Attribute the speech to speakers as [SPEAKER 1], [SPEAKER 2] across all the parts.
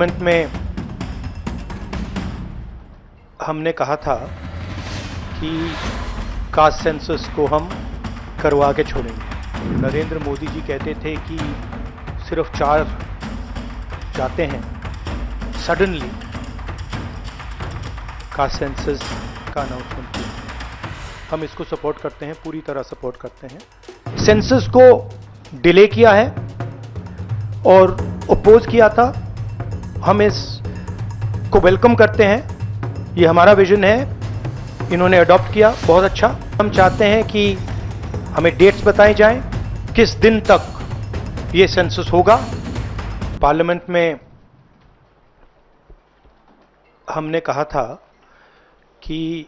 [SPEAKER 1] Parliament में हमने कहा था कि कास्ट सेंसस को हम करवा के छोड़ेंगे। नरेंद्र मोदी जी कहते थे कि सिर्फ 4 जाते हैं, सडनली कास्ट सेंसस का अनाउंसमेंट किया। हम इसको सपोर्ट करते हैं, पूरी तरह सपोर्ट करते हैं। सेंसस को डिले किया है और अपोज किया था। हम इसको वेलकम करते हैं, ये हमारा विजन है, इन्होंने अडॉप्ट किया, बहुत अच्छा। हम चाहते हैं कि हमें डेट्स बताई जाएं, किस दिन तक ये सेंसस होगा। पार्लियामेंट में हमने कहा था कि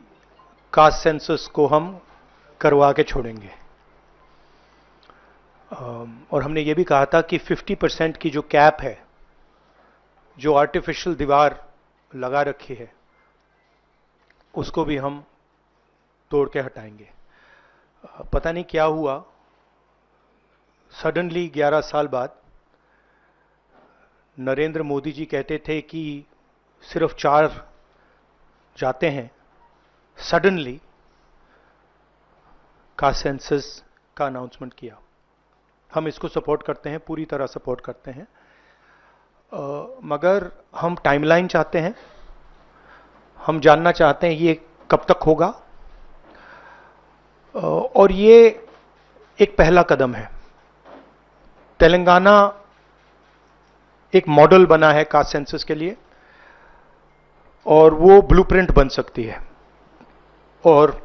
[SPEAKER 1] कास्ट सेंसस को हम करवा के छोड़ेंगे और हमने ये भी कहा था कि 50% की जो कैप है, जो आर्टिफिशियल दीवार लगा रखी है, उसको भी हम तोड़ के हटाएंगे। पता नहीं क्या हुआ, सडनली 11 साल बाद नरेंद्र मोदी जी कहते थे कि सिर्फ 4 जाते हैं, सडनली कास्ट सेंसस का अनाउंसमेंट किया। हम इसको सपोर्ट करते हैं, पूरी तरह सपोर्ट करते हैं, मगर हम टाइमलाइन चाहते हैं। हम जानना चाहते हैं ये कब तक होगा, और ये एक पहला कदम है। तेलंगाना एक मॉडल बना है कास्ट सेंसस के लिए और वो ब्लूप्रिंट बन सकती है। और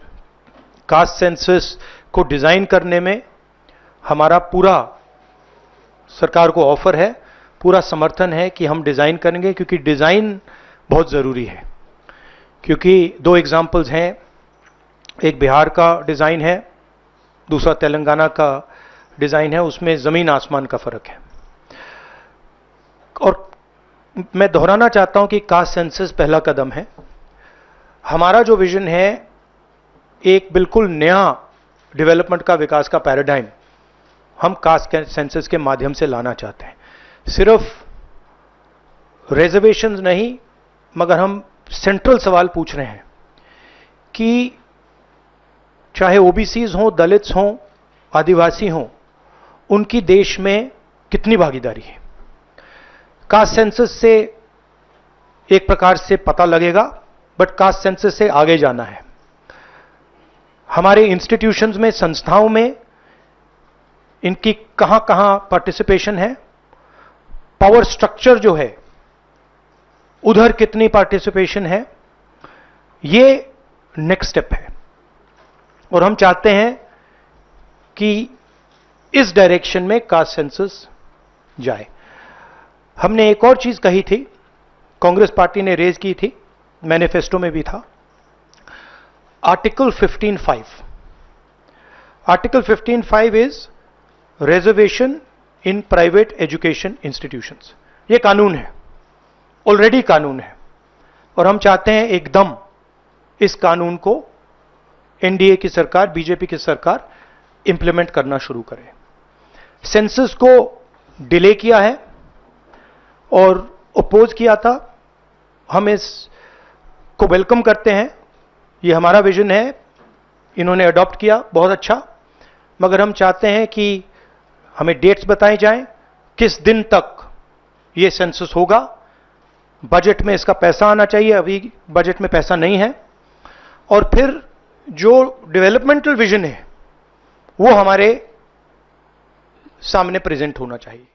[SPEAKER 1] कास्ट सेंसस को डिजाइन करने में हमारा पूरा सरकार को ऑफर है, पूरा समर्थन है कि हम डिजाइन करेंगे, क्योंकि डिजाइन बहुत जरूरी है। क्योंकि 2 एग्जांपल्स हैं, एक बिहार का डिजाइन है, दूसरा तेलंगाना का डिजाइन है, उसमें जमीन आसमान का फर्क है। और मैं दोहराना चाहता हूं कि कास्ट सेंसस पहला कदम है। हमारा जो विजन है, एक बिल्कुल नया डेवलपमेंट का, विकास का पैराडाइम हम कास्ट सेंसस के माध्यम से लाना चाहते हैं। सिर्फ रिजर्वेशंस नहीं, मगर हम सेंट्रल सवाल पूछ रहे हैं कि चाहे ओबीसीज हों, दलित्स हों, आदिवासी हों, उनकी देश में कितनी भागीदारी है। कास्ट सेंसस से एक प्रकार से पता लगेगा, बट कास्ट सेंसस से आगे जाना है। हमारे इंस्टीट्यूशंस में, संस्थाओं में इनकी कहां कहां पार्टिसिपेशन है, पावर स्ट्रक्चर जो है उधर कितनी पार्टिसिपेशन है, ये नेक्स्ट स्टेप है। और हम चाहते हैं कि इस डायरेक्शन में कास्ट सेंसस जाए। हमने एक और चीज कही थी, कांग्रेस पार्टी ने रेज की थी, मैनिफेस्टो में भी था, article 15(5). Article 15(5) is reservation in private education institutions. ये कानून है, ऑलरेडी कानून है, और हम चाहते हैं एकदम इस कानून को एनडीए की सरकार, बीजेपी की सरकार इंप्लीमेंट करना शुरू करे। सेंसस को डिले किया है और अपोज किया था। हम इसको वेलकम करते हैं, ये हमारा विजन है, इन्होंने अडॉप्ट किया, बहुत अच्छा। मगर हम चाहते हैं कि हमें डेट्स बताई जाएं, किस दिन तक ये सेंसस होगा। बजट में इसका पैसा आना चाहिए, अभी बजट में पैसा नहीं है। और फिर जो डेवलपमेंटल विजन है वो हमारे सामने प्रेजेंट होना चाहिए।